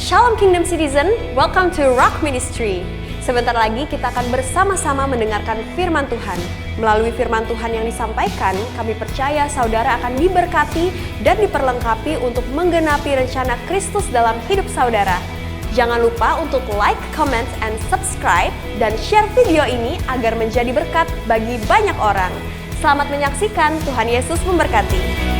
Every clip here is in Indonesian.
Shalom Kingdom Citizen, welcome to Rock Ministry. Sebentar lagi kita akan bersama-sama mendengarkan firman Tuhan. Melalui firman Tuhan yang disampaikan, kami percaya saudara akan diberkati dan diperlengkapi untuk menggenapi rencana Kristus dalam hidup saudara. Jangan lupa untuk like, comment, and subscribe, dan share video ini agar menjadi berkat bagi banyak orang. Selamat menyaksikan, Tuhan Yesus memberkati.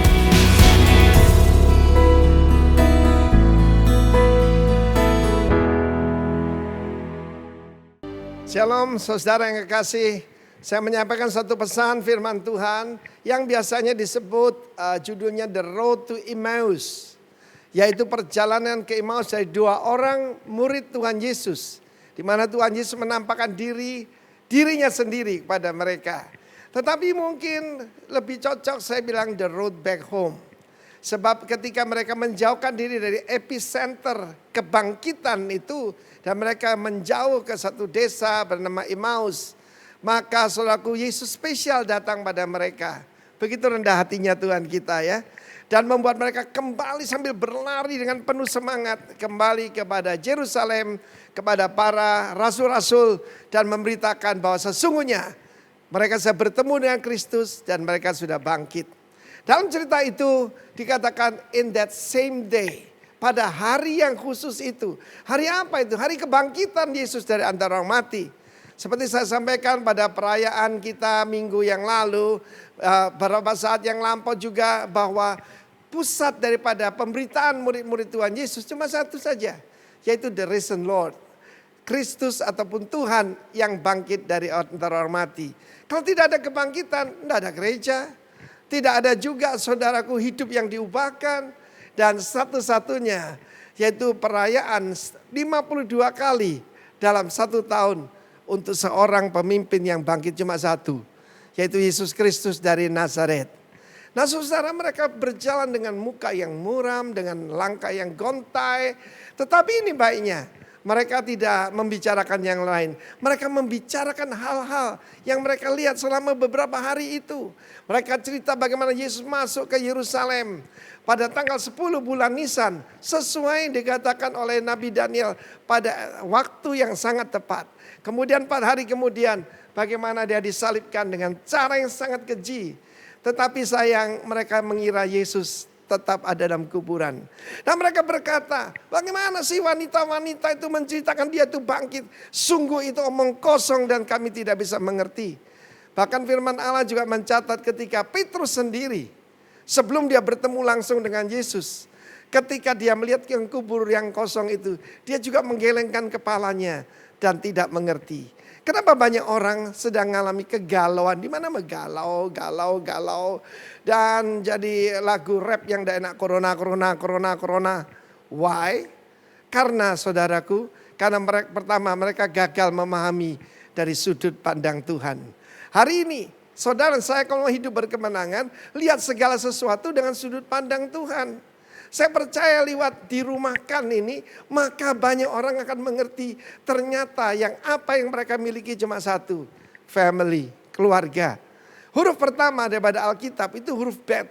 Shalom saudara yang kekasih, saya menyampaikan satu pesan firman Tuhan yang biasanya disebut judulnya The Road to Emmaus. Yaitu perjalanan ke Emmaus dari dua orang murid Tuhan Yesus. Di mana Tuhan Yesus menampakkan dirinya sendiri kepada mereka. Tetapi mungkin lebih cocok saya bilang The Road Back Home. Sebab ketika mereka menjauhkan diri dari epicenter kebangkitan itu, dan mereka menjauh ke satu desa bernama Emmaus, maka saudaraku, Yesus spesial datang pada mereka. Begitu rendah hatinya Tuhan kita ya. Dan membuat mereka kembali sambil berlari dengan penuh semangat. Kembali kepada Yerusalem, kepada para rasul-rasul. Dan memberitakan bahwa sesungguhnya mereka sudah bertemu dengan Kristus dan mereka sudah bangkit. Dalam cerita itu dikatakan in that same day. Pada hari yang khusus itu. Hari apa itu? Hari kebangkitan Yesus dari antara orang mati. Seperti saya sampaikan pada perayaan kita minggu yang lalu. Beberapa saat yang lampau juga bahwa pusat daripada pemberitaan murid-murid Tuhan Yesus cuma satu saja. Yaitu the risen Lord. Kristus ataupun Tuhan yang bangkit dari antara orang mati. Kalau tidak ada kebangkitan, tidak ada gereja. Tidak ada juga saudaraku hidup yang diubahkan. Dan satu-satunya yaitu perayaan 52 kali dalam satu tahun untuk seorang pemimpin yang bangkit cuma satu. Yaitu Yesus Kristus dari Nazaret. Nah saudara, mereka berjalan dengan muka yang muram, dengan langkah yang gontai. Tetapi ini baiknya, mereka tidak membicarakan yang lain. Mereka membicarakan hal-hal yang mereka lihat selama beberapa hari itu. Mereka cerita bagaimana Yesus masuk ke Yerusalem pada tanggal 10 bulan Nisan. Sesuai yang dikatakan oleh Nabi Daniel pada waktu yang sangat tepat. Kemudian 4 hari kemudian bagaimana dia disalibkan dengan cara yang sangat keji. Tetapi sayang mereka mengira Yesus tetap ada dalam kuburan. Dan mereka berkata, bagaimana sih wanita-wanita itu menceritakan dia itu bangkit. Sungguh itu omong kosong dan kami tidak bisa mengerti. Bahkan firman Allah juga mencatat ketika Petrus sendiri, sebelum dia bertemu langsung dengan Yesus. Ketika dia melihat yang kubur yang kosong itu, dia juga menggelengkan kepalanya dan tidak mengerti. Kenapa banyak orang sedang mengalami kegalauan? Di mana galau. Dan jadi lagu rap yang tidak enak, corona. Why? Karena saudaraku, karena mereka gagal memahami dari sudut pandang Tuhan. Hari ini, saudara saya kalau hidup berkemenangan, lihat segala sesuatu dengan sudut pandang Tuhan. Saya percaya lewat dirumahkan ini, maka banyak orang akan mengerti ternyata apa yang mereka miliki cuma satu. Family, keluarga. Huruf pertama daripada Alkitab itu huruf bet.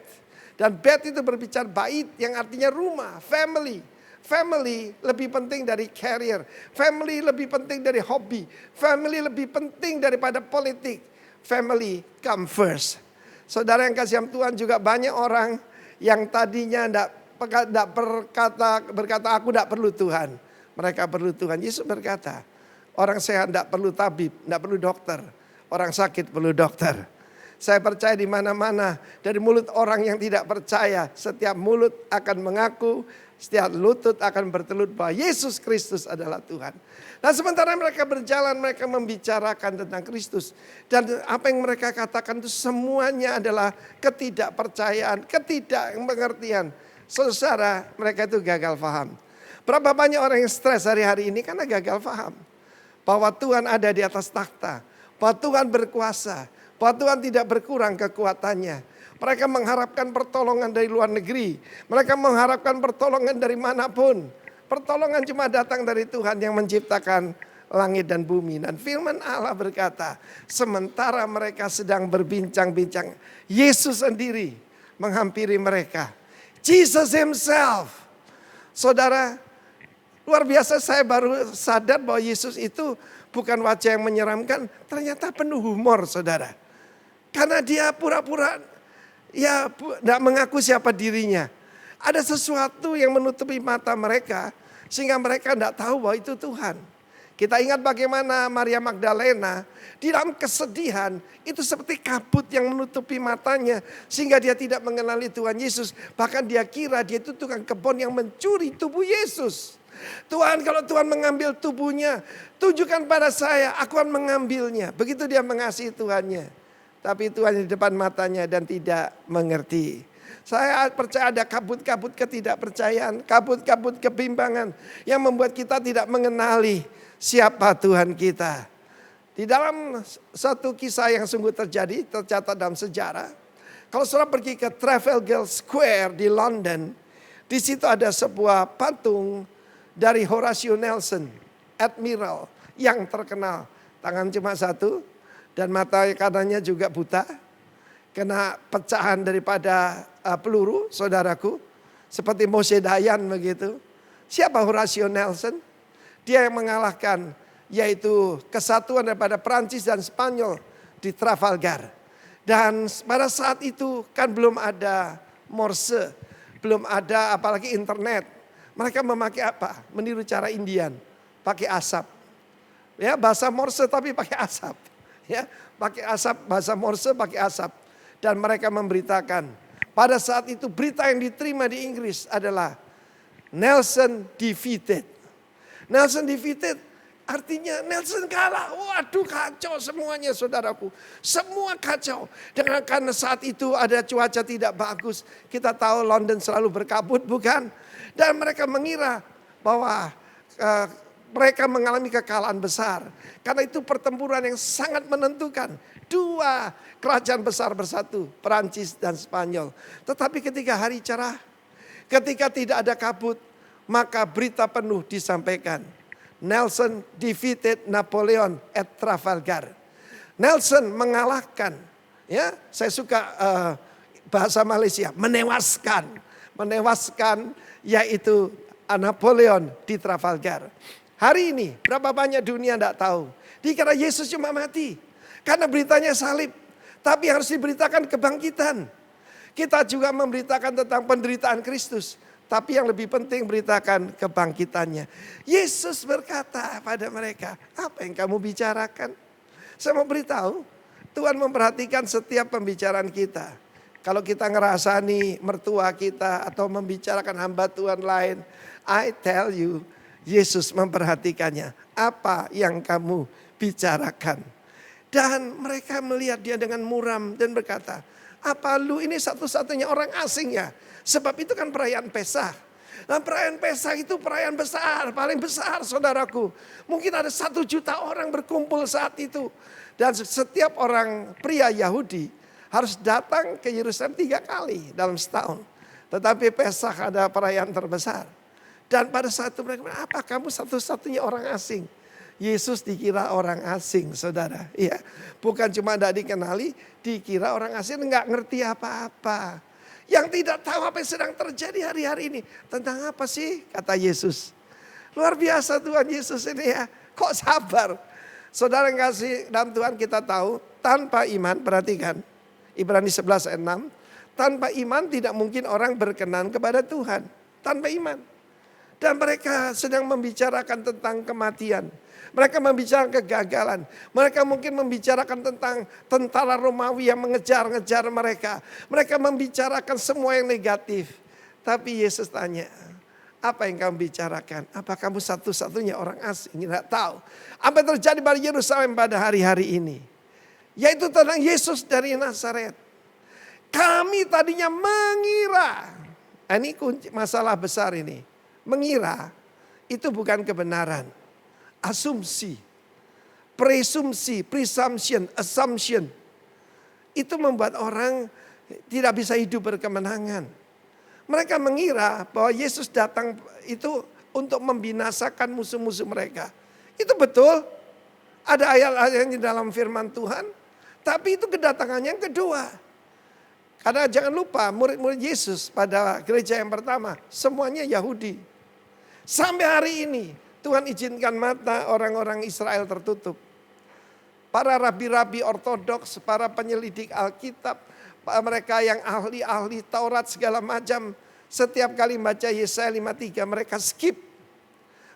Dan bet itu berbicara bait yang artinya rumah, family. Family lebih penting dari career. Family lebih penting dari hobi. Family lebih penting daripada politik. Family come first. Saudara yang kasih Tuhan, juga banyak orang yang tadinya berkata aku tidak perlu Tuhan. Mereka perlu Tuhan. Yesus berkata, orang sehat tidak perlu tabib, tidak perlu dokter. Orang sakit perlu dokter. Saya percaya di mana-mana dari mulut orang yang tidak percaya, setiap mulut akan mengaku, setiap lutut akan bertelut bahwa Yesus Kristus adalah Tuhan. Nah sementara mereka berjalan, mereka membicarakan tentang Kristus. Dan apa yang mereka katakan itu semuanya adalah ketidakpercayaan, ketidakmengertian. Saudara, mereka itu gagal paham. Berapa banyak orang yang stres hari-hari ini karena gagal paham. Bahwa Tuhan ada di atas takhta. Bahwa Tuhan berkuasa. Bahwa Tuhan tidak berkurang kekuatannya. Mereka mengharapkan pertolongan dari luar negeri. Mereka mengharapkan pertolongan dari manapun. Pertolongan cuma datang dari Tuhan yang menciptakan langit dan bumi. Dan firman Allah berkata, sementara mereka sedang berbincang-bincang, Yesus sendiri menghampiri mereka. Jesus himself. Saudara, Luar biasa, saya baru sadar bahwa Yesus itu bukan wajah yang menyeramkan, ternyata penuh humor, saudara. Karena dia pura-pura tidak mengaku siapa dirinya. Ada sesuatu yang menutupi mata mereka sehingga mereka tidak tahu bahwa itu Tuhan. Kita ingat bagaimana Maria Magdalena di dalam kesedihan itu seperti kabut yang menutupi matanya sehingga dia tidak mengenali Tuhan Yesus. Bahkan dia kira dia itu tukang kebun yang mencuri tubuh Yesus. Tuhan, kalau Tuhan mengambil tubuhnya, tunjukkan pada saya, aku akan mengambilnya. Begitu dia mengasihi Tuhannya. Tapi Tuhan di depan matanya dan tidak mengerti. Saya percaya ada kabut-kabut ketidakpercayaan, kabut-kabut kebimbangan yang membuat kita tidak mengenali siapa Tuhan kita. Di dalam satu kisah yang sungguh terjadi, tercatat dalam sejarah. Kalau saudara pergi ke Trafalgar Square di London, di situ ada sebuah patung dari Horatio Nelson, admiral yang terkenal. Tangan cuma satu dan mata kanannya juga buta. Kena pecahan daripada peluru, saudaraku. Seperti Moshe Dayan begitu. Siapa Horatio Nelson? Dia yang mengalahkan, yaitu kesatuan daripada Perancis dan Spanyol di Trafalgar. Dan pada saat itu kan belum ada Morse, belum ada apalagi internet. Mereka memakai apa? Meniru cara Indian, pakai asap. Ya, bahasa Morse tapi pakai asap. Ya, pakai asap, bahasa Morse pakai asap. Dan mereka memberitakan, pada saat itu berita yang diterima di Inggris adalah Nelson defeated. Nelson defeated artinya Nelson kalah. Waduh, kacau semuanya, saudaraku. Semua kacau. Dengan karena saat itu ada cuaca tidak bagus. Kita tahu London selalu berkabut, bukan? Dan mereka mengira bahwa mereka mengalami kekalahan besar. Karena itu pertempuran yang sangat menentukan. Dua kerajaan besar bersatu, Perancis dan Spanyol. Tetapi ketika hari cerah, ketika tidak ada kabut, maka berita penuh disampaikan. Nelson defeated Napoleon at Trafalgar. Nelson mengalahkan, ya, saya suka bahasa Malaysia, menewaskan, yaitu Napoleon di Trafalgar. Hari ini berapa banyak dunia tidak tahu. Dikira Yesus cuma mati karena beritanya salib, tapi harus diberitakan kebangkitan. Kita juga memberitakan tentang penderitaan Kristus. Tapi yang lebih penting beritakan kebangkitannya. Yesus berkata pada mereka, apa yang kamu bicarakan? Saya mau beritahu, Tuhan memperhatikan setiap pembicaraan kita. Kalau kita ngerasani mertua kita atau membicarakan hamba Tuhan lain, I tell you, Yesus memperhatikannya. Apa yang kamu bicarakan? Dan mereka melihat dia dengan muram dan berkata, apa lu ini satu-satunya orang asing ya? Sebab itu kan perayaan Pesa. Nah, perayaan Pesa itu perayaan besar, paling besar, saudaraku. Mungkin ada 1 juta orang berkumpul saat itu. Dan setiap orang pria Yahudi harus datang ke Yerusalem 3 kali dalam setahun. Tetapi Pesach ada perayaan terbesar. Dan pada saat itu mereka bilang, apa kamu satu-satunya orang asing? Yesus dikira orang asing, saudara. Ya, bukan cuma tidak dikenali, dikira orang asing, nggak ngerti apa-apa. Yang tidak tahu apa yang sedang terjadi hari-hari ini. Tentang apa sih, kata Yesus. Luar biasa Tuhan Yesus ini ya. Kok sabar? Saudara yang kasih dalam Tuhan, kita tahu tanpa iman, perhatikan. Ibrani 11 ayat 6. Tanpa iman tidak mungkin orang berkenan kepada Tuhan. Tanpa iman. Dan mereka sedang membicarakan tentang kematian. Mereka membicarakan kegagalan. Mereka mungkin membicarakan tentang tentara Romawi yang mengejar-ngejar mereka. Mereka membicarakan semua yang negatif. Tapi Yesus tanya, apa yang kamu bicarakan? Apa kamu satu-satunya orang asing? Tidak tahu. Apa yang terjadi pada Yerusalem pada hari-hari ini? Yaitu tentang Yesus dari Nazaret. Kami tadinya mengira. Ini kunci masalah besar ini. Mengira itu bukan kebenaran. Asumsi, presumsi, presumption, assumption. Itu membuat orang tidak bisa hidup berkemenangan. Mereka mengira bahwa Yesus datang itu untuk membinasakan musuh-musuh mereka. Itu betul. Ada ayat-ayat di dalam firman Tuhan. Tapi itu kedatangannya yang kedua. Karena jangan lupa murid-murid Yesus pada gereja yang pertama semuanya Yahudi. Sampai hari ini Tuhan izinkan mata orang-orang Israel tertutup. Para rabi-rabi ortodoks, para penyelidik Alkitab, mereka yang ahli-ahli Taurat segala macam, setiap kali baca Yesaya 53 mereka skip.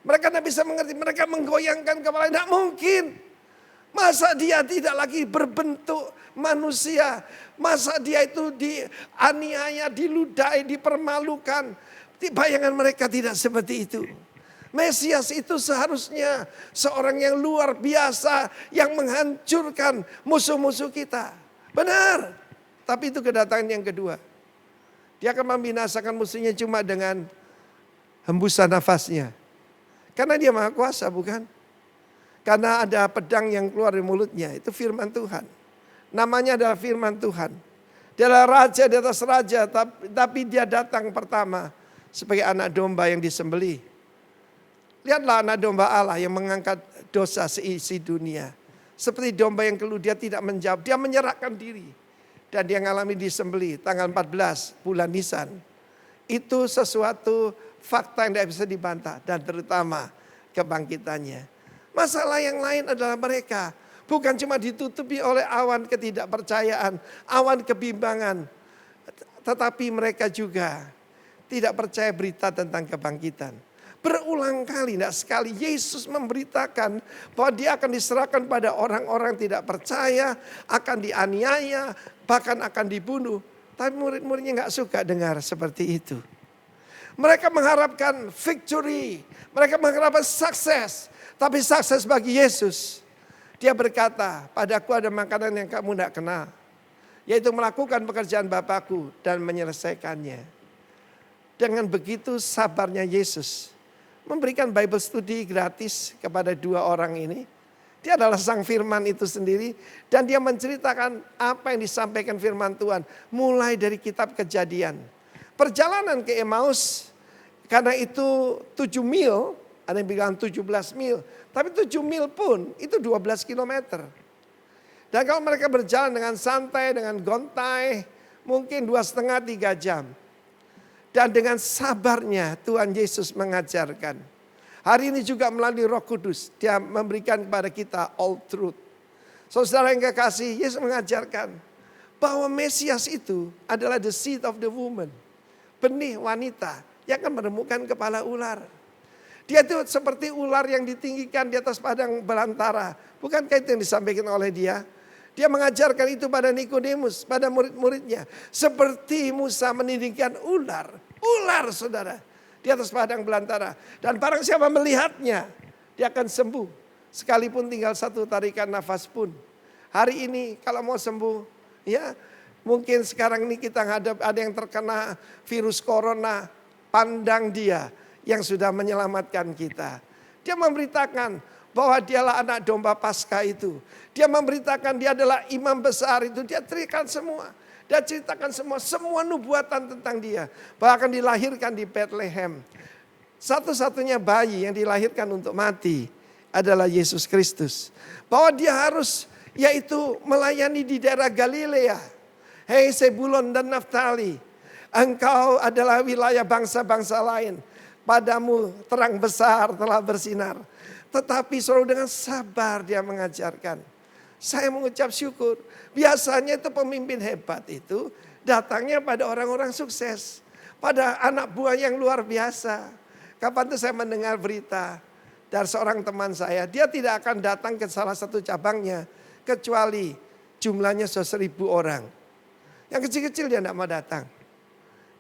Mereka tidak bisa mengerti, mereka menggoyangkan kepala, tidak mungkin. Masa dia tidak lagi berbentuk manusia, masa dia itu dianiaya, diludahi, dipermalukan. Bayangan mereka tidak seperti itu. Mesias itu seharusnya seorang yang luar biasa yang menghancurkan musuh-musuh kita. Benar. Tapi itu kedatangan yang kedua. Dia akan membinasakan musuhnya cuma dengan hembusan nafasnya. Karena dia maha kuasa, bukan? Karena ada pedang yang keluar dari mulutnya. Itu firman Tuhan. Namanya adalah firman Tuhan. Dia adalah raja di atas raja. Tapi dia datang pertama sebagai anak domba yang disembelih. Lihatlah anak domba Allah yang mengangkat dosa seisi dunia. Seperti domba yang keluh, dia tidak menjawab. Dia menyerahkan diri. Dan dia mengalami disembelih tanggal 14 bulan Nisan. Itu sesuatu fakta yang tidak bisa dibantah. Dan terutama kebangkitannya. Masalah yang lain adalah mereka. Bukan cuma ditutupi oleh awan ketidakpercayaan. Awan kebimbangan. Tetapi mereka juga tidak percaya berita tentang kebangkitan. Berulang kali, tidak sekali Yesus memberitakan bahwa dia akan diserahkan pada orang-orang tidak percaya, akan dianiaya, bahkan akan dibunuh. Tapi murid-muridnya nggak suka dengar seperti itu. Mereka mengharapkan victory, mereka mengharapkan sukses. Tapi sukses bagi Yesus, dia berkata, padaku ada makanan yang kamu tidak kenal. Yaitu melakukan pekerjaan Bapakku dan menyelesaikannya. Dengan begitu sabarnya Yesus memberikan Bible study gratis kepada dua orang ini. Dia adalah sang firman itu sendiri. Dan dia menceritakan apa yang disampaikan firman Tuhan. Mulai dari kitab Kejadian. Perjalanan ke Emmaus. Karena itu 7 mil. Ada yang bilang 17 mil. Tapi 7 mil pun itu 12 kilometer. Dan kalau mereka berjalan dengan santai, dengan gontai. Mungkin 2,5-3 jam. Dan dengan sabarnya Tuhan Yesus mengajarkan. Hari ini juga melalui Roh Kudus. Dia memberikan kepada kita all truth. Saudara yang kekasih, Yesus mengajarkan bahwa Mesias itu adalah the seed of the woman. Benih wanita yang akan menemukan kepala ular. Dia itu seperti ular yang ditinggikan di atas padang belantara. Bukankah itu yang disampaikan oleh dia? Dia mengajarkan itu pada Nikodemus, pada murid-muridnya. Seperti Musa meninggikan ular. Ular saudara. Di atas padang belantara. Dan barang siapa melihatnya, dia akan sembuh. Sekalipun tinggal satu tarikan nafas pun. Hari ini kalau mau sembuh, ya mungkin sekarang ini kita ngadep ada yang terkena virus corona. Pandang dia yang sudah menyelamatkan kita. Dia memberitakan bahwa dialah anak domba Paskah itu. Dia memberitakan dia adalah imam besar itu. Dia teriakan semua. Dia ceritakan semua nubuatan tentang dia. Bahkan dilahirkan di Bethlehem. Satu-satunya bayi yang dilahirkan untuk mati adalah Yesus Kristus. Bahwa dia harus yaitu melayani di daerah Galilea. Hei Zebulon dan Naftali. Engkau adalah wilayah bangsa-bangsa lain. Padamu terang besar telah bersinar. Tetapi selalu dengan sabar dia mengajarkan. Saya mengucap syukur. Biasanya itu pemimpin hebat itu datangnya pada orang-orang sukses. Pada anak buah yang luar biasa. Kapan itu saya mendengar berita dari seorang teman saya. Dia tidak akan datang ke salah satu cabangnya. Kecuali jumlahnya 1.000 orang. Yang kecil-kecil dia tidak mau datang.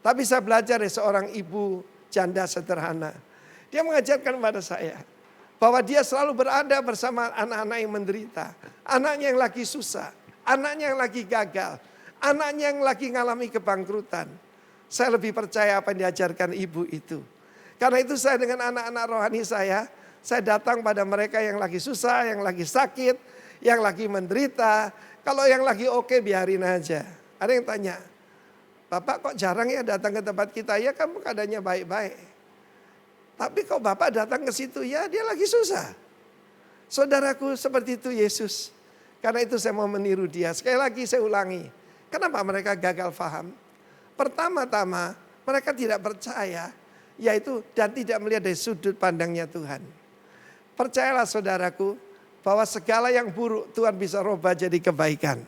Tapi saya belajar dari seorang ibu janda sederhana. Dia mengajarkan kepada saya. Bahwa dia selalu berada bersama anak-anak yang menderita. Anaknya yang lagi susah. Anaknya yang lagi gagal. Anaknya yang lagi ngalami kebangkrutan. Saya lebih percaya apa yang diajarkan ibu itu. Karena itu saya dengan anak-anak rohani saya datang pada mereka yang lagi susah, yang lagi sakit, yang lagi menderita. Kalau yang lagi oke biarin aja. Ada yang tanya, Bapak kok jarang ya datang ke tempat kita? Ya kamu keadaannya baik-baik. Tapi kok Bapak datang ke situ, ya dia lagi susah. Saudaraku seperti itu Yesus. Karena itu saya mau meniru dia. Sekali lagi saya ulangi. Kenapa mereka gagal paham? Pertama-tama mereka tidak percaya Yaitu dan tidak melihat dari sudut pandangnya Tuhan. Percayalah saudaraku bahwa segala yang buruk Tuhan bisa rubah jadi kebaikan.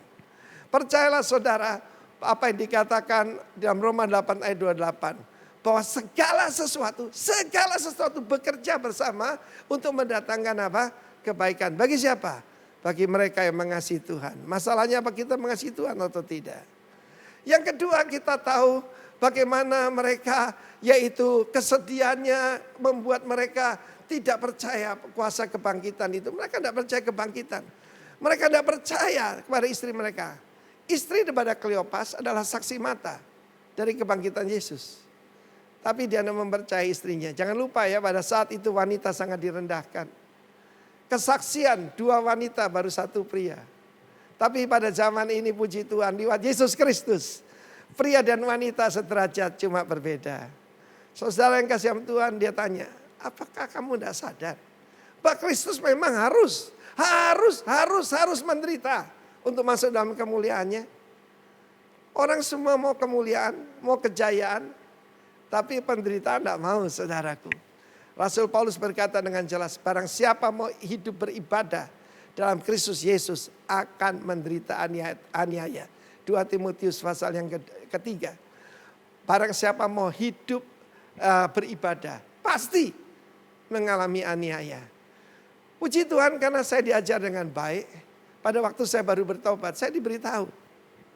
Percayalah saudara apa yang dikatakan dalam Roma 8 ayat 28. Bahwa segala sesuatu bekerja bersama untuk mendatangkan apa? Kebaikan. Bagi siapa? Bagi mereka yang mengasihi Tuhan. Masalahnya apa kita mengasihi Tuhan atau tidak? Yang kedua kita tahu bagaimana mereka yaitu kesedihannya membuat mereka tidak percaya kuasa kebangkitan itu. Mereka tidak percaya kebangkitan. Mereka tidak percaya kepada istri mereka. Istri daripada Kleopas adalah saksi mata dari kebangkitan Yesus. Tapi dia tidak mempercayai istrinya. Jangan lupa ya pada saat itu wanita sangat direndahkan. Kesaksian 2 wanita baru 1 pria. Tapi pada zaman ini puji Tuhan lewat Yesus Kristus. Pria dan wanita sederajat cuma berbeda. Saudara yang kasih Tuhan dia tanya. Apakah kamu tidak sadar? Bahwa Kristus memang harus menderita. Untuk masuk dalam kemuliaannya. Orang semua mau kemuliaan, mau kejayaan. Tapi penderitaan tidak mau saudaraku. Rasul Paulus berkata dengan jelas. Barang siapa mau hidup beribadah dalam Kristus Yesus akan menderita aniaya. 2 Timotius pasal yang ketiga. Barang siapa mau hidup beribadah pasti mengalami aniaya. Puji Tuhan karena saya diajar dengan baik. Pada waktu saya baru bertobat saya diberitahu.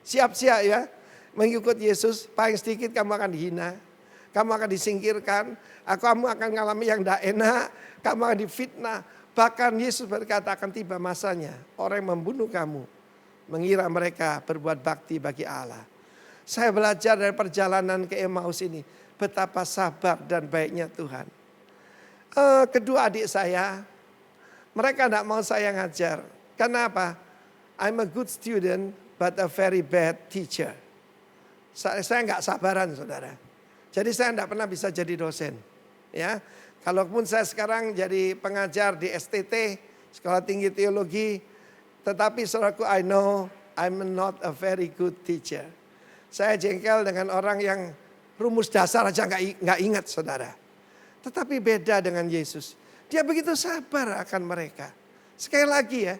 Siap-siap ya mengikut Yesus. Paling sedikit kamu akan dihina. Kamu akan disingkirkan. Kamu akan mengalami yang tidak enak. Kamu akan difitnah. Bahkan Yesus berkata akan tiba masanya. Orang yang membunuh kamu. Mengira mereka berbuat bakti bagi Allah. Saya belajar dari perjalanan ke Emmaus ini. Betapa sabar dan baiknya Tuhan. Kedua adik saya. Mereka tidak mau saya ngajar. Kenapa? I'm a good student but a very bad teacher. Saya nggak sabaran saudara. Jadi saya tidak pernah bisa jadi dosen. Ya, kalaupun saya sekarang jadi pengajar di STT, Sekolah Tinggi Teologi, tetapi saudaraku I know I'm not a very good teacher. Saya jengkel dengan orang yang rumus dasar aja nggak ingat saudara. Tetapi beda dengan Yesus. Dia begitu sabar akan mereka. Sekali lagi ya,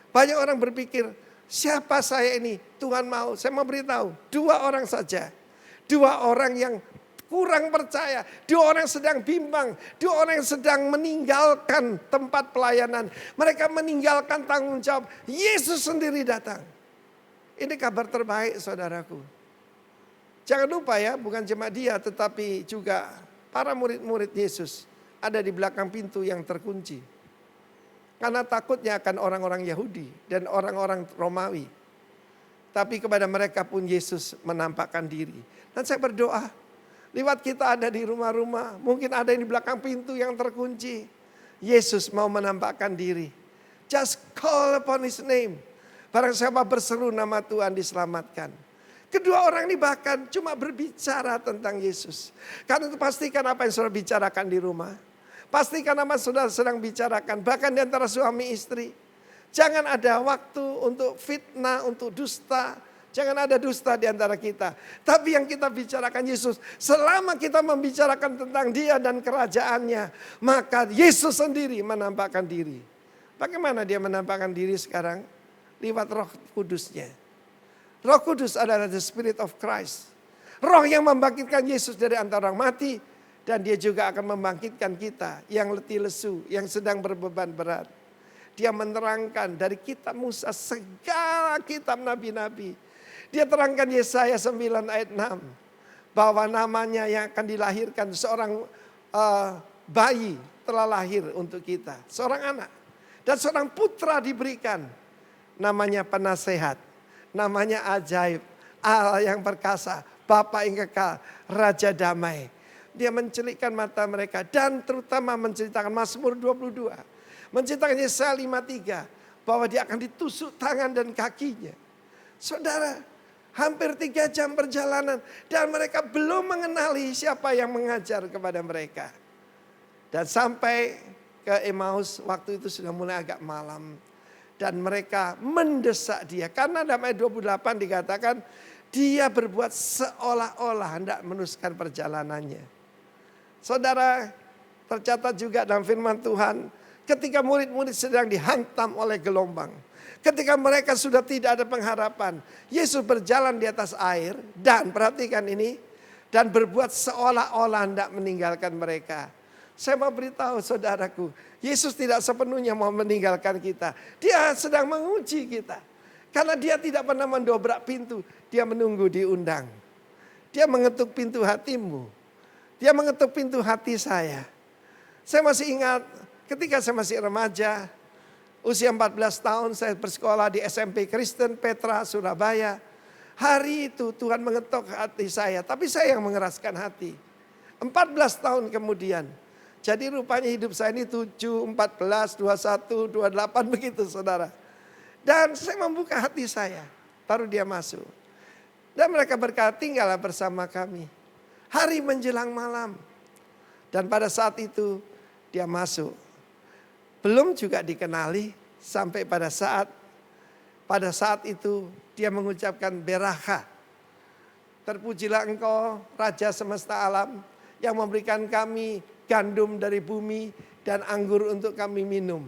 banyak orang berpikir siapa saya ini? Tuhan mau, saya mau beritahu 2 orang saja. 2 orang yang kurang percaya, 2 orang yang sedang bimbang, 2 orang yang sedang meninggalkan tempat pelayanan. Mereka meninggalkan tanggung jawab. Yesus sendiri datang. Ini kabar terbaik saudaraku. Jangan lupa ya, bukan cuma dia tetapi juga para murid-murid Yesus ada di belakang pintu yang terkunci. Karena takutnya akan orang-orang Yahudi dan orang-orang Romawi. Tapi kepada mereka pun Yesus menampakkan diri. Dan saya berdoa, lewat kita ada di rumah-rumah, mungkin ada yang di belakang pintu yang terkunci. Yesus mau menampakkan diri. Just call upon His name. Barang siapa berseru nama Tuhan diselamatkan. Kedua orang ini bahkan cuma berbicara tentang Yesus. Karena itu pastikan apa yang saudara bicarakan di rumah. Pastikan apa saudara sedang bicarakan. Bahkan di antara suami istri. Jangan ada waktu untuk fitnah, untuk dusta. Jangan ada dusta di antara kita. Tapi yang kita bicarakan Yesus. Selama kita membicarakan tentang Dia dan kerajaannya. Maka Yesus sendiri menampakkan diri. Bagaimana Dia menampakkan diri sekarang? Lewat Roh Kudusnya. Roh Kudus adalah the Spirit of Christ. Roh yang membangkitkan Yesus dari antara orang mati. Dan Dia juga akan membangkitkan kita yang letih lesu, yang sedang berbeban berat. Dia menerangkan dari kitab Musa segala kitab nabi-nabi. Dia terangkan Yesaya 9 ayat 6. Bahwa namanya yang akan dilahirkan seorang bayi telah lahir untuk kita. Seorang anak. Dan seorang putra diberikan. Namanya penasehat. Namanya ajaib. Allah yang perkasa. Bapa yang kekal. Raja damai. Dia mencelikkan mata mereka. Dan terutama menceritakan Mazmur 22. Menceritakan Yesaya 53. Bahwa dia akan ditusuk tangan dan kakinya. Saudara, hampir 3 jam perjalanan. Dan mereka belum mengenali siapa yang mengajar kepada mereka. Dan sampai ke Emmaus, waktu itu sudah mulai agak malam. Dan mereka mendesak dia. Karena dalam ayat 28 dikatakan, dia berbuat seolah-olah hendak meneruskan perjalanannya. Saudara, tercatat juga dalam firman Tuhan, ketika murid-murid sedang dihantam oleh gelombang, ketika mereka sudah tidak ada pengharapan, Yesus berjalan di atas air dan perhatikan ini, dan berbuat seolah-olah hendak meninggalkan mereka. Saya mau beritahu saudaraku, Yesus tidak sepenuhnya mau meninggalkan kita. Dia sedang menguji kita. Karena dia tidak pernah mendobrak pintu, dia menunggu diundang. Dia mengetuk pintu hatimu. Dia mengetuk pintu hati saya. Saya masih ingat ketika saya masih remaja, usia 14 tahun saya bersekolah di SMP Kristen Petra, Surabaya. Hari itu Tuhan mengetuk hati saya, tapi saya yang mengeraskan hati. 14 tahun kemudian, jadi rupanya hidup saya ini 7, 14, 21, 28 begitu saudara. Dan saya membuka hati saya, taruh dia masuk. Dan mereka berkata, tinggallah bersama kami. Hari menjelang malam. Dan pada saat itu dia masuk. Belum juga dikenali sampai pada saat itu dia mengucapkan beraka. Terpujilah engkau Raja semesta alam yang memberikan kami gandum dari bumi dan anggur untuk kami minum.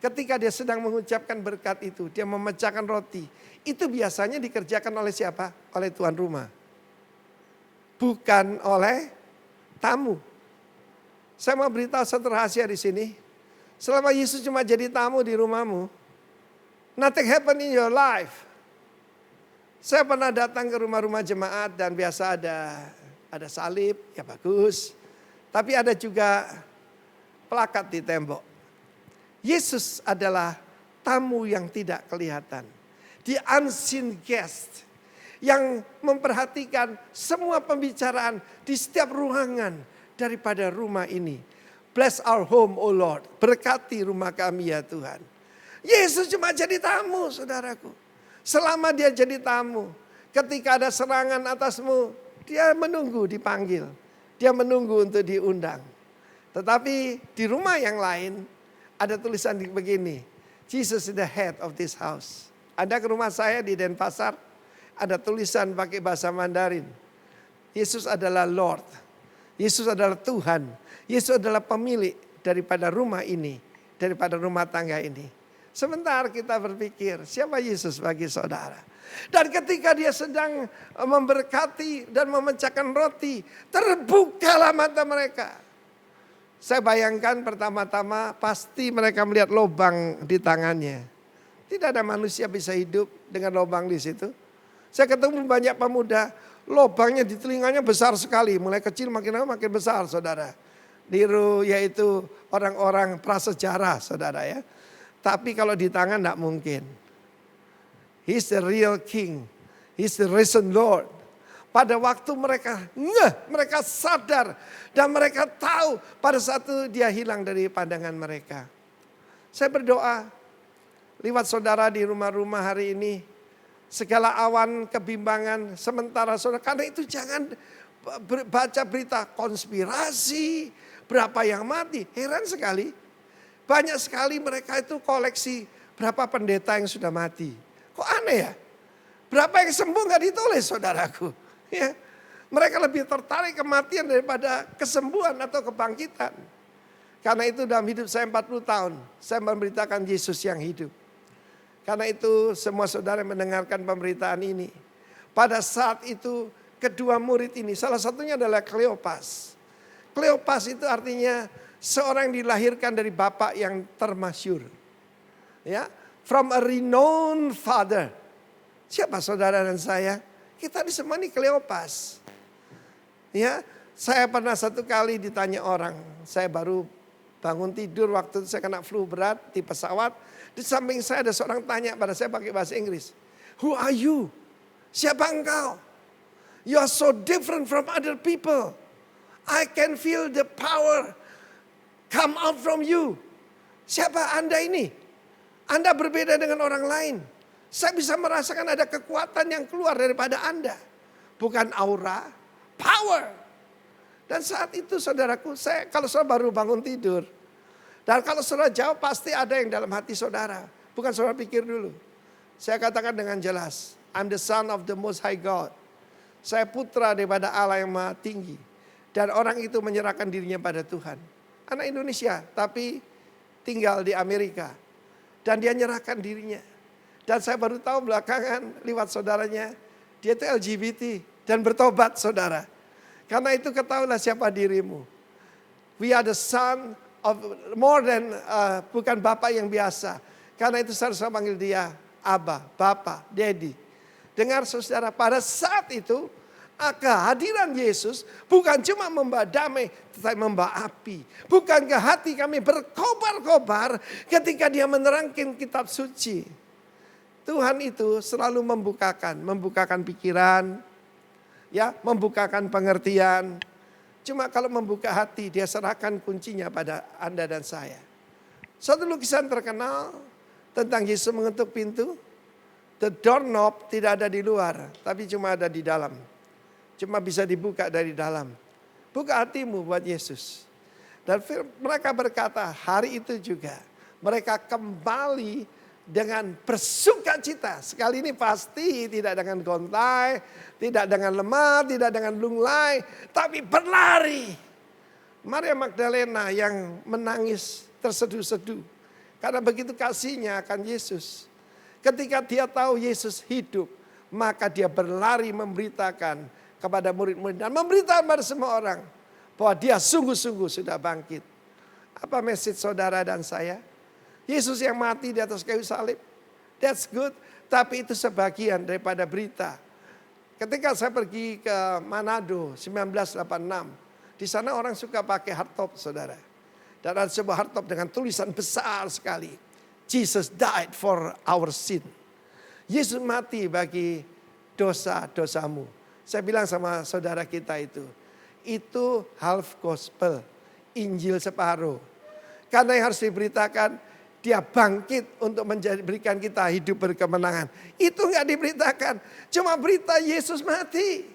Ketika dia sedang mengucapkan berkat itu, dia memecahkan roti. Itu biasanya dikerjakan oleh siapa? Oleh tuan rumah. Bukan oleh tamu. Saya mau beritahu satu rahasia di sini. Selama Yesus cuma jadi tamu di rumahmu, nothing happen in your life. Saya pernah datang ke rumah-rumah jemaat dan biasa ada salib, ya bagus. Tapi ada juga plakat di tembok. Yesus adalah tamu yang tidak kelihatan. The unseen guest. Yang memperhatikan semua pembicaraan di setiap ruangan daripada rumah ini. Bless our home, O Lord. Berkati rumah kami ya Tuhan. Yesus cuma jadi tamu, saudaraku. Selama dia jadi tamu, ketika ada serangan atasmu, dia menunggu dipanggil. Dia menunggu untuk diundang. Tetapi di rumah yang lain, ada tulisan begini. Jesus is the head of this house. Ada ke rumah saya di Denpasar, ada tulisan pakai bahasa Mandarin. Yesus adalah Lord. Yesus adalah Tuhan. Yesus adalah pemilik daripada rumah ini, daripada rumah tangga ini. Sebentar kita berpikir, siapa Yesus bagi saudara? Dan ketika dia sedang memberkati dan memecahkan roti, terbukalah mata mereka. Saya bayangkan pertama-tama pasti mereka melihat lubang di tangannya. Tidak ada manusia bisa hidup dengan lubang di situ. Saya ketemu banyak pemuda, lubangnya di telinganya besar sekali. Mulai kecil makin lama makin besar saudara. Niru yaitu orang-orang prasejarah saudara ya. Tapi kalau di tangan tidak mungkin. He's the real king. He's the risen Lord. Pada waktu mereka sadar dan mereka tahu pada saat itu dia hilang dari pandangan mereka. Saya berdoa lewat saudara di rumah-rumah hari ini. Segala awan kebimbangan sementara saudara. Karena itu jangan baca berita konspirasi. Berapa yang mati. Heran sekali. Banyak sekali mereka itu koleksi berapa pendeta yang sudah mati. Kok aneh ya? Berapa yang sembuh gak ditulis saudaraku. Ya, mereka lebih tertarik kematian daripada kesembuhan atau kebangkitan. Karena itu dalam hidup saya 40 tahun, saya memberitakan Yesus yang hidup. Karena itu semua saudara mendengarkan pemberitaan ini. Pada saat itu kedua murid ini, salah satunya adalah Kleopas. Kleopas itu artinya seorang yang dilahirkan dari bapak yang termasyur. Ya, from a renowned father. Siapa saudara dan saya? Kita disemani Kleopas. Ya, saya pernah satu kali ditanya orang, saya baru bangun tidur waktu itu saya kena flu berat di pesawat. Di samping saya ada seorang tanya pada saya pakai bahasa Inggris. Who are you? Siapa engkau? You are so different from other people. I can feel the power come out from you. Siapa Anda ini? Anda berbeda dengan orang lain. Saya bisa merasakan ada kekuatan yang keluar daripada Anda. Bukan aura, power. Dan saat itu saudaraku, kalau saya baru bangun tidur. Dan kalau saudara jawab pasti ada yang dalam hati saudara. Bukan saudara pikir dulu. Saya katakan dengan jelas. I'm the son of the most high God. Saya putra daripada Allah yang maha tinggi. Dan orang itu menyerahkan dirinya pada Tuhan. Anak Indonesia tapi tinggal di Amerika. Dan dia menyerahkan dirinya. Dan saya baru tahu belakangan lewat saudaranya, dia itu LGBT dan bertobat saudara. Karena itu ketahuilah siapa dirimu. We are the son of more than bukan bapak yang biasa. Karena itu saya panggil dia Abba, Bapa, Daddy. Dengar saudara, pada saat itu kehadiran Yesus bukan cuma membawa damai, tetapi membawa api. Bukankah hati kami berkobar-kobar ketika dia menerangkan kitab suci. Tuhan itu selalu membukakan pikiran, ya, membukakan pengertian. Cuma kalau membuka hati, dia serahkan kuncinya pada Anda dan saya. Satu lukisan terkenal tentang Yesus mengetuk pintu. The doorknob tidak ada di luar, tapi cuma ada di dalam. Cuma bisa dibuka dari dalam. Buka hatimu buat Yesus. Dan mereka berkata, hari itu juga mereka kembali dengan bersuka cita. Sekali ini pasti tidak dengan gontai, tidak dengan lemah, tidak dengan lunglai, tapi berlari. Maria Magdalena yang menangis terseduh-seduh. Karena begitu kasihnya akan Yesus. Ketika dia tahu Yesus hidup, maka dia berlari memberitakan kepada murid-murid dan memberitakan kepada semua orang bahwa dia sungguh-sungguh sudah bangkit. Apa message saudara dan saya? Yesus yang mati di atas kayu salib, that's good, tapi itu sebagian daripada berita. Ketika saya pergi ke Manado 1986, di sana orang suka pakai hardtop saudara. Dan ada sebuah hardtop dengan tulisan besar sekali. Jesus died for our sin. Yesus mati bagi dosa-dosamu. Saya bilang sama saudara kita itu half gospel, Injil separuh. Karena yang harus diberitakan, dia bangkit untuk berikan kita hidup berkemenangan. Itu nggak diberitakan, cuma berita Yesus mati.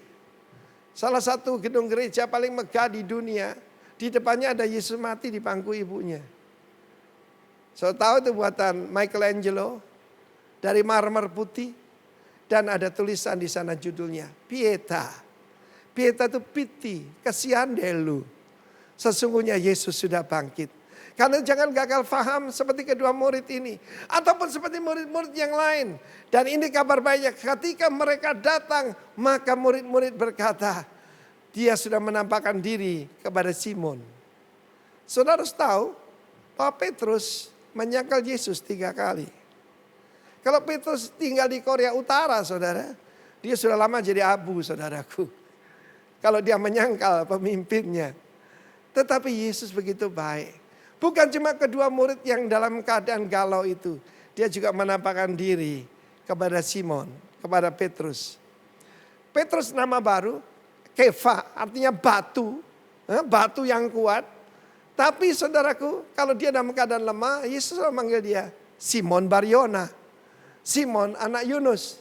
Salah satu gedung gereja paling megah di dunia, di depannya ada Yesus mati di bangku ibunya. So tahu itu buatan Michelangelo dari marmer putih dan ada tulisan di sana judulnya Pieta. Pieta itu piti, kasihan deh lu. Sesungguhnya Yesus sudah bangkit. Karena jangan gagal faham seperti kedua murid ini. Ataupun seperti murid-murid yang lain. Dan ini kabar baiknya, ketika mereka datang, maka murid-murid berkata, dia sudah menampakkan diri kepada Simon. Saudara harus tahu bahwa Petrus menyangkal Yesus 3 kali. Kalau Petrus tinggal di Korea Utara saudara, dia sudah lama jadi abu saudaraku. Kalau dia menyangkal pemimpinnya. Tetapi Yesus begitu baik. Bukan cuma kedua murid yang dalam keadaan galau itu. Dia juga menampakkan diri kepada Simon, kepada Petrus. Petrus nama baru, Kefa, artinya batu. Batu yang kuat. Tapi saudaraku, kalau dia dalam keadaan lemah, Yesus memanggil dia Simon Baryona. Simon anak Yunus.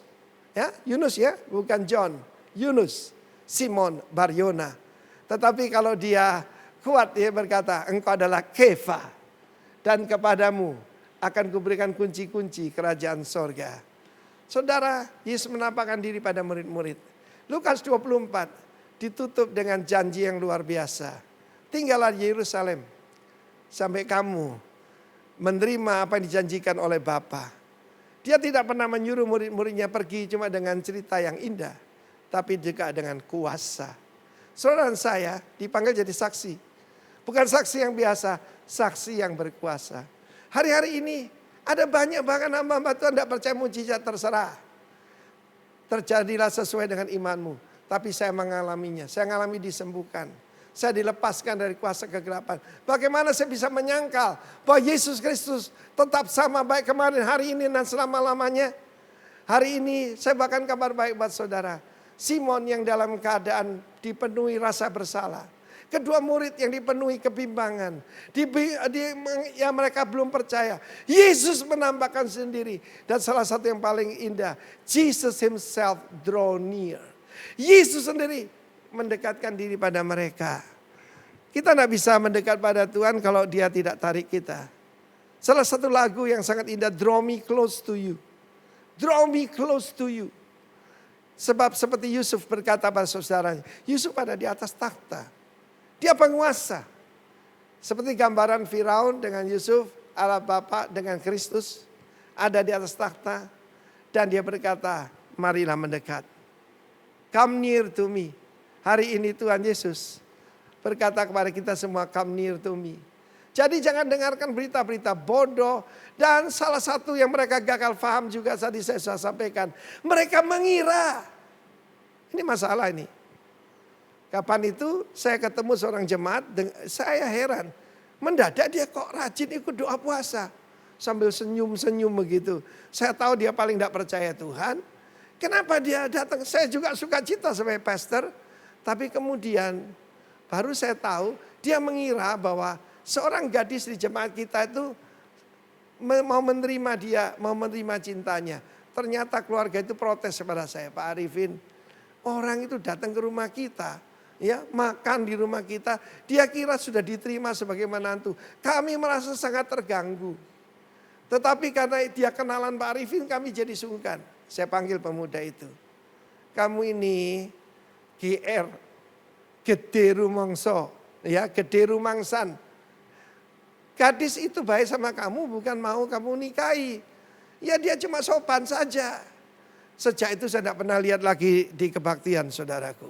Ya, Yunus ya, bukan John. Yunus, Simon Baryona. Tetapi kalau dia kuat, dia berkata, engkau adalah Kefa. Dan kepadamu akan kuberikan kunci-kunci kerajaan sorga. Saudara, Yesus menampakkan diri pada murid-murid. Lukas 24 ditutup dengan janji yang luar biasa. Tinggallah di Yerusalem sampai kamu menerima apa yang dijanjikan oleh Bapa. Dia tidak pernah menyuruh murid-muridnya pergi cuma dengan cerita yang indah, tapi juga dengan kuasa. Saudara dan saya dipanggil jadi saksi. Bukan saksi yang biasa, saksi yang berkuasa. Hari-hari ini ada banyak bahkan hamba-hamba Tuhan tidak percaya mujizat, terserah. Terjadilah sesuai dengan imanmu. Tapi saya mengalaminya, saya mengalami disembuhkan. Saya dilepaskan dari kuasa kegelapan. Bagaimana saya bisa menyangkal bahwa Yesus Kristus tetap sama baik kemarin, hari ini dan selama-lamanya. Hari ini saya bahkan kabar baik buat saudara. Simon yang dalam keadaan dipenuhi rasa bersalah. Kedua murid yang dipenuhi kebimbangan. Ya mereka belum percaya. Yesus menampakkan sendiri. Dan salah satu yang paling indah, Jesus himself draw near. Yesus sendiri mendekatkan diri pada mereka. Kita tidak bisa mendekat pada Tuhan kalau dia tidak tarik kita. Salah satu lagu yang sangat indah, Draw Me Close to You. Draw me close to you. Sebab seperti Yusuf berkata pada saudaranya, Yusuf ada di atas takhta. Dia penguasa. Seperti gambaran Firaun dengan Yusuf, Allah Bapa dengan Kristus ada di atas takhta. Dan dia berkata, marilah mendekat. Come near to me. Hari ini Tuhan Yesus berkata kepada kita semua, come near to me. Jadi jangan dengarkan berita-berita bodoh. Dan salah satu yang mereka gagal paham juga tadi saya sudah sampaikan. Mereka mengira. Ini masalah ini. Kapan itu saya ketemu seorang jemaat, saya heran. Mendadak dia kok rajin ikut doa puasa. Sambil senyum-senyum begitu. Saya tahu dia paling tidak percaya Tuhan. Kenapa dia datang? Saya juga suka cita sebagai pastor. Tapi kemudian baru saya tahu dia mengira bahwa seorang gadis di jemaat kita itu mau menerima dia, mau menerima cintanya. Ternyata keluarga itu protes kepada saya, Pak Arifin. Orang itu datang ke rumah kita, ya makan di rumah kita. Dia kira sudah diterima sebagai menantu. Kami merasa sangat terganggu. Tetapi karena dia kenalan Pak Arifin, kami jadi sungkan. Saya panggil pemuda itu. Kamu ini GR, gede rumangsa, ya gede rumangsan. Gadis itu baik sama kamu, bukan mau kamu nikahi. Ya dia cuma sopan saja. Sejak itu saya tidak pernah lihat lagi di kebaktian saudaraku.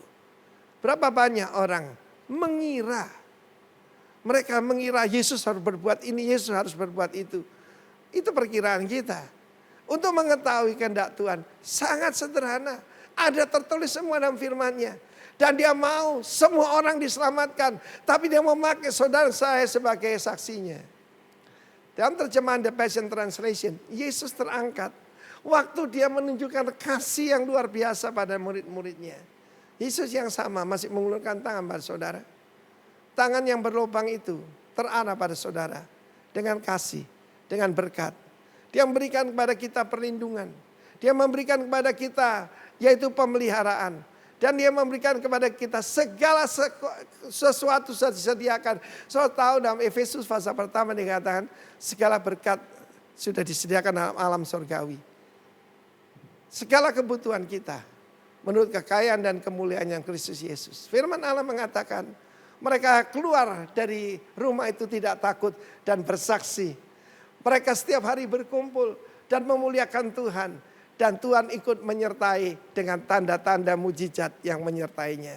Berapa banyak orang mengira. Mereka mengira Yesus harus berbuat ini, Yesus harus berbuat itu. Itu perkiraan kita. Untuk mengetahui kehendak Tuhan sangat sederhana. Ada tertulis semua dalam firman-Nya. Dan dia mau semua orang diselamatkan. Tapi dia mau memakai saudara saya sebagai saksinya. Dalam terjemahan The Passion Translation, Yesus terangkat. Waktu dia menunjukkan kasih yang luar biasa pada murid-muridnya. Yesus yang sama masih mengulurkan tangan pada saudara. Tangan yang berlubang itu terarah pada saudara. Dengan kasih, dengan berkat. Dia memberikan kepada kita perlindungan. Dia memberikan kepada kita yaitu pemeliharaan. Dan dia memberikan kepada kita segala sesuatu sudah disediakan. Saudara tahu dalam Efesus pasal pertama dikatakan segala berkat sudah disediakan dalam alam surgawi. Segala kebutuhan kita menurut kekayaan dan kemuliaan yang Kristus Yesus. Firman Allah mengatakan mereka keluar dari rumah itu tidak takut dan bersaksi. Mereka setiap hari berkumpul dan memuliakan Tuhan. Dan Tuhan ikut menyertai dengan tanda-tanda mujizat yang menyertainya.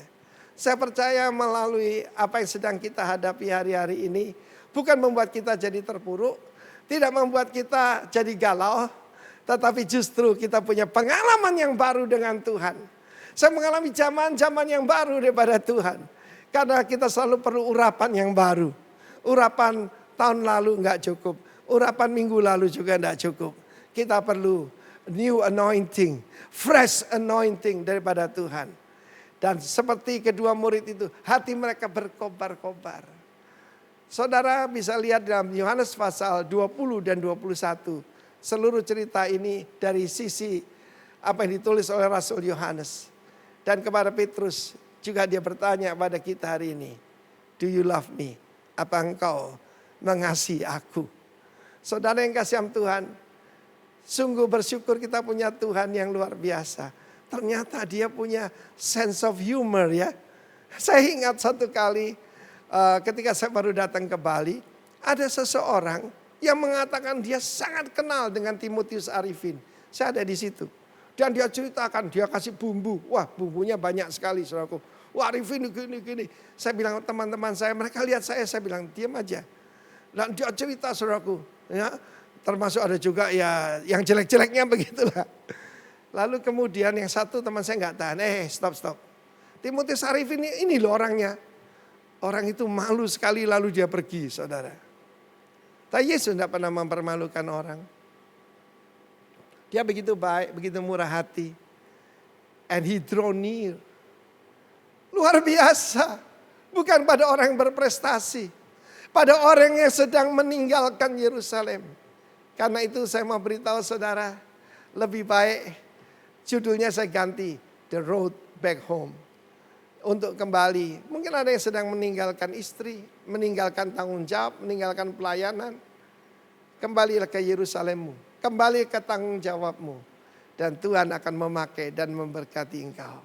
Saya percaya melalui apa yang sedang kita hadapi hari-hari ini. Bukan membuat kita jadi terpuruk. Tidak membuat kita jadi galau. Tetapi justru kita punya pengalaman yang baru dengan Tuhan. Saya mengalami zaman-zaman yang baru daripada Tuhan. Karena kita selalu perlu urapan yang baru. Urapan tahun lalu enggak cukup. Urapan minggu lalu juga enggak cukup. Kita perlu new anointing, fresh anointing daripada Tuhan. Dan seperti kedua murid itu, hati mereka berkobar-kobar. Saudara bisa lihat dalam Yohanes pasal 20 dan 21. Seluruh cerita ini dari sisi apa yang ditulis oleh Rasul Yohanes. Dan kepada Petrus juga dia bertanya pada kita hari ini. Do you love me? Apa engkau mengasihi aku? Saudara yang kasih Tuhan. Sungguh bersyukur kita punya Tuhan yang luar biasa. Ternyata dia punya sense of humor ya. Saya ingat satu kali ketika saya baru datang ke Bali. Ada seseorang yang mengatakan dia sangat kenal dengan Timotius Arifin. Saya ada di situ. Dan dia ceritakan, dia kasih bumbu. Wah bumbunya banyak sekali saudaraku. Wah Arifin gini. Saya bilang teman-teman saya, mereka lihat saya bilang diam aja. Dan dia cerita saudaraku. Ya. Termasuk ada juga ya yang jelek-jeleknya begitulah. Lalu kemudian yang satu teman saya nggak tahan. Stop. Timotius Arifin ini loh orangnya. Orang itu malu sekali lalu dia pergi saudara. Tapi Yesus tidak pernah mempermalukan orang. Dia begitu baik, begitu murah hati. And he draw near. Luar biasa. Bukan pada orang yang berprestasi. Pada orang yang sedang meninggalkan Yerusalem. Karena itu saya mau beritahu saudara, lebih baik judulnya saya ganti, The Road Back Home. Untuk kembali, mungkin ada yang sedang meninggalkan istri, meninggalkan tanggung jawab, meninggalkan pelayanan. Kembalilah ke Yerusalemmu, kembali ke tanggung jawabmu. Dan Tuhan akan memakai dan memberkati engkau.